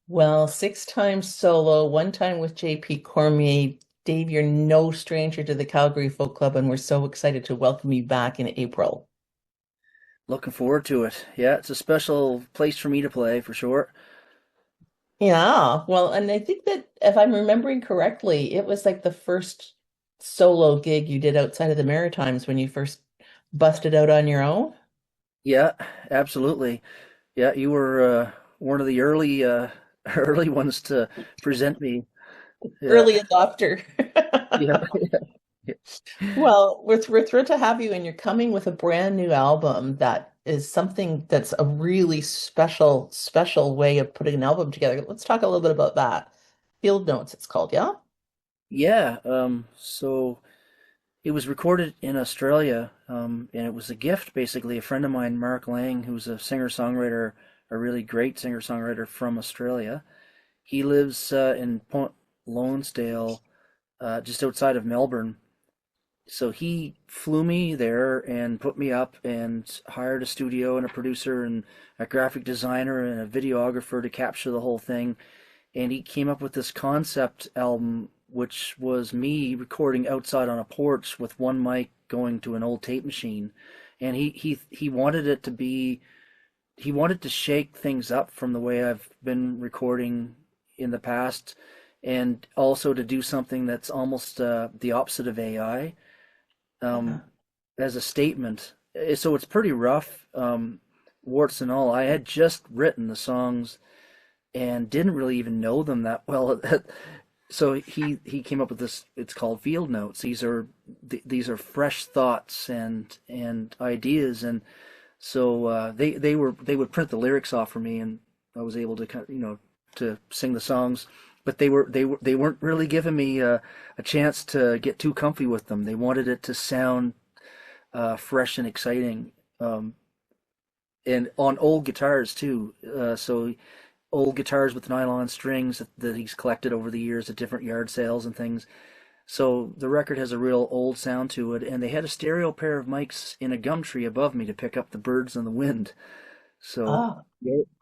Well, six times solo, one time with JP Cormier. Dave, you're no stranger to the Calgary Folk Club, and we're so excited to welcome you back in April. Looking forward to it. Yeah, it's a special place for me to play for sure. Yeah, well, and I think that if I'm remembering correctly, it was like the first solo gig you did outside of the Maritimes when you first busted out on your own. Yeah, absolutely. Yeah, you were one of the early early ones to present me. Yeah. Early adopter. Yeah. Well, we're thrilled to have you, and you're coming with a brand new album that is something that's a really special way of putting an album together. Let's talk a little bit about that. Field Notes, it's called, yeah? Yeah, so it was recorded in Australia, and it was a gift basically. A friend of mine, Mark Lang, who's a singer-songwriter, a really great singer-songwriter from Australia. He lives in Point Lonsdale, just outside of Melbourne. So he flew me there and put me up and hired a studio and a producer and a graphic designer and a videographer to capture the whole thing. And he came up with this concept album, which was me recording outside on a porch with one mic going to an old tape machine. And he wanted it to be, he wanted to shake things up from the way I've been recording in the past, and also to do something that's almost the opposite of AI, Yeah. um, as a statement. So it's pretty rough, warts and all. I had just written the songs and didn't really even know them that well. So he came up with this. It's called Field Notes. These are fresh thoughts and ideas, and so they would print the lyrics off for me, and I was able to to sing the songs. But they weren't really giving me a chance to get too comfy with them. They wanted it to sound fresh and exciting, and on old guitars too. So old guitars with nylon strings that he's collected over the years at different yard sales and things. So the record has a real old sound to it, and they had a stereo pair of mics in a gum tree above me to pick up the birds and the wind. So Oh,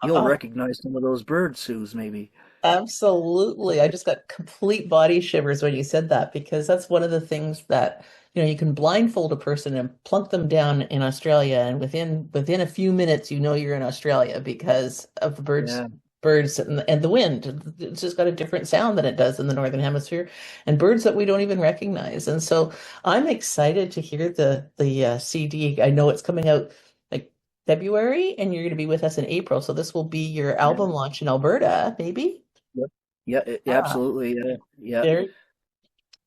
you'll oh, recognize some of those bird Sues, maybe. absolutely. I just got complete body shivers when you said that because that's one of the things that, you can blindfold a person and plunk them down in Australia, and within a few minutes you know you're in Australia because of the Yeah, birds and the wind. It's just got a different sound than it does in the Northern Hemisphere, and birds that we don't even recognize. And so I'm excited to hear the CD. I know it's coming out like February, and you're going to be with us in April. So this will be your yeah, album launch in Alberta, maybe? yep. Yeah, Ah, absolutely. Yeah, yeah, very,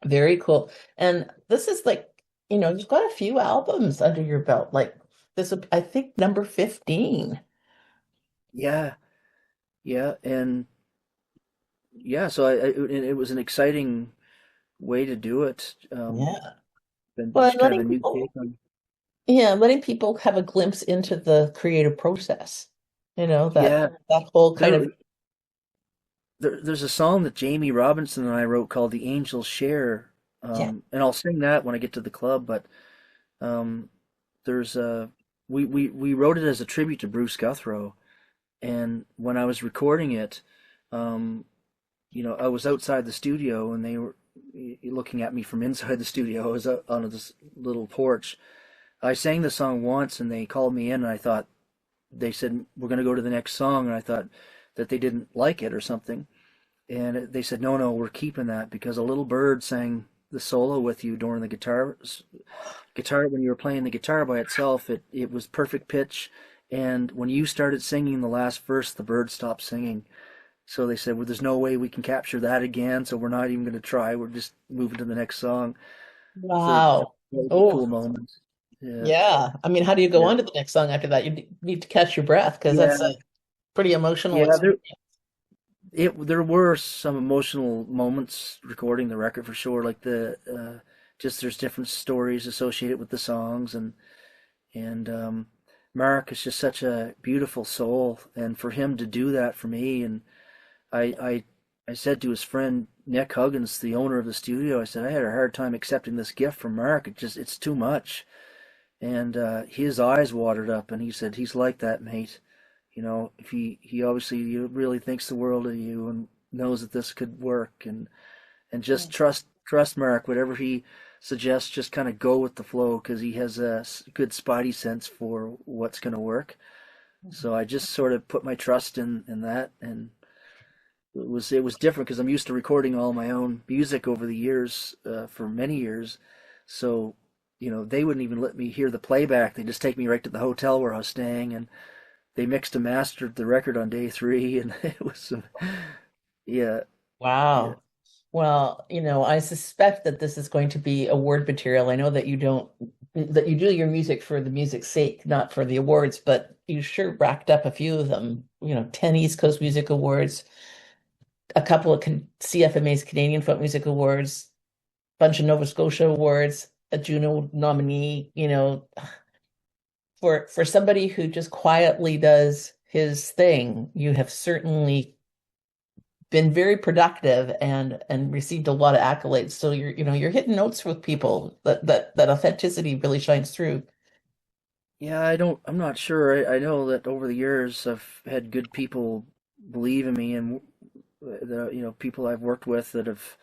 very cool. And this is like, you've got a few albums under your belt. Like this, I think number 15. yeah, yeah, and yeah. So it was an exciting way to do it. Yeah. And Well, just and kind of a new take on. letting people have a glimpse into the creative process. Yeah, That whole kind there, of, there's a song that Jamie Robinson and I wrote called "The Angels Share," yeah, and I'll sing that when I get to the club. But um, there's a we wrote it as a tribute to Bruce Guthrow, and when I was recording it, um, I was outside the studio and they were looking at me from inside the studio. I was out on this little porch. I sang the song once and they called me in and I thought they said we're going to go to the next song, and I thought that they didn't like it or something. And they said, no, no, we're keeping that because a little bird sang the solo with you during the guitar when you were playing the guitar by itself. It was perfect pitch, and when you started singing the last verse, the bird stopped singing. So they said, well, there's no way we can capture that again, so we're not even going to try. We're just moving to the next song. So that wow. was a cool Oh, moment. Yeah, yeah. I mean, how do you go yeah, on to the next song after that? You need to catch your breath because yeah, that's a pretty emotional yeah. experience. There were some emotional moments recording the record for sure. Like just there's different stories associated with the songs, and Mark is just such a beautiful soul, and for him to do that for me, and I I I said to his friend Nick Huggins, the owner of the studio, I said I had a hard time accepting this gift from Mark. It's too much, and his eyes watered up, and he said he's like that, mate. if he obviously really thinks the world of you and knows that this could work, and just trust Mark. Whatever he suggests, just kind of go with the flow because he has a good spidey sense for what's going to work. So I just sort of put my trust in that, and it was different because I'm used to recording all my own music over the years, for many years. So they wouldn't even let me hear the playback. They just take me right to the hotel where I was staying, and they mixed and mastered the record on day three, and it was yeah, yeah. Wow. Well, I suspect that this is going to be award material. I know that you do your music for the music's sake, not for the awards, but you sure racked up a few of them. 10 East Coast Music Awards, a couple of CFMA's Canadian Folk Music Awards, bunch of Nova Scotia awards, a Juno nominee. For somebody who just quietly does his thing, you have certainly been very productive and received a lot of accolades. So you're hitting notes with people that authenticity really shines through. Yeah, I'm not sure. I know that over the years I've had good people believe in me, and people I've worked with that have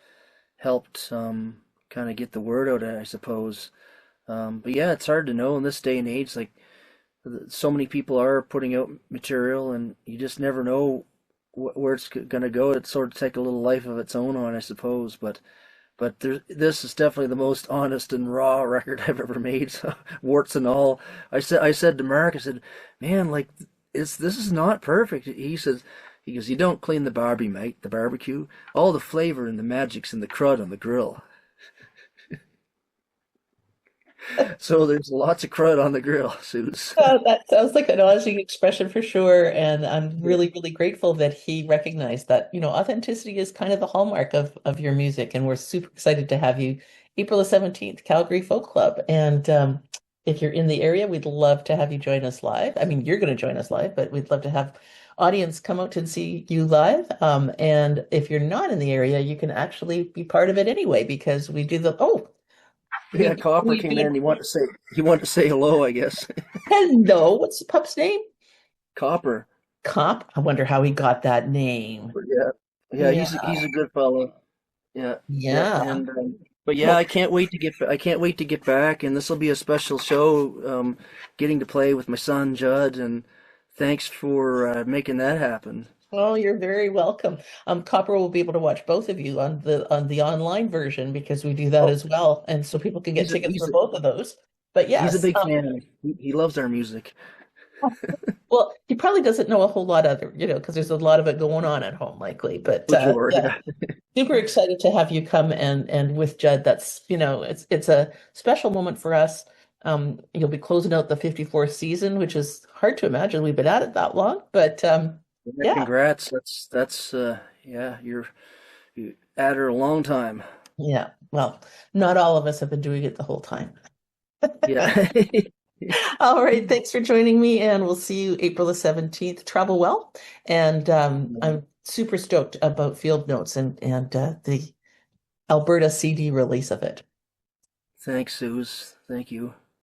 helped, kind of get the word out, I suppose. But yeah, it's hard to know in this day and age. Like, so many people are putting out material, and you just never know where it's gonna go. It sort of take a little life of its own on, I suppose. But this is definitely the most honest and raw record I've ever made, so, warts and all. I said to Mark, I said, "Man, like, this is not perfect." He goes, "You don't clean the barbie, mate, the barbecue. All the flavor and the magic's in the crud on the grill." So there's lots of crud on the grill, Suze. That sounds like an Aussie expression for sure. And I'm really, really grateful that he recognized that, authenticity is kind of the hallmark of your music. And we're super excited to have you April the 17th, Calgary Folk Club. And if you're in the area, we'd love to have you join us live. I mean, you're going to join us live, but we'd love to have audience come out and see you live. And if you're not in the area, you can actually be part of it anyway, because we do Yeah, Copper we came do in. He wanted to say hello, I guess. hello. What's the pup's name? Copper. Cop. I wonder how he got that name. Yeah, yeah, Yeah. he's a good fellow. Yeah, yeah, Yeah. but yeah, Well, I can't wait to get back, and this will be a special show. Getting to play with my son Judd, and thanks for making that happen. you're very welcome. Copper will be able to watch both of you on the online version because we do that Oh, as well, and so people can get he's a tickets he's for a both of those. But he's a yes, big fan. He loves our music. well, he probably doesn't know a whole lot other, because there's a lot of it going on at home, likely. But For sure. yeah, Yeah. super excited to have you come and with Judd. That's, it's a special moment for us. You'll be closing out the 54th season, which is hard to imagine we've been at it that long. But Yeah, yeah, congrats. That's yeah. You at her a long time. yeah. Well, not all of us have been doing it the whole time. Yeah. All right, thanks for joining me, and we'll see you April the 17th. Travel well, and I'm super stoked about Field Notes and the Alberta CD release of it. Thanks, Suze. Thank you.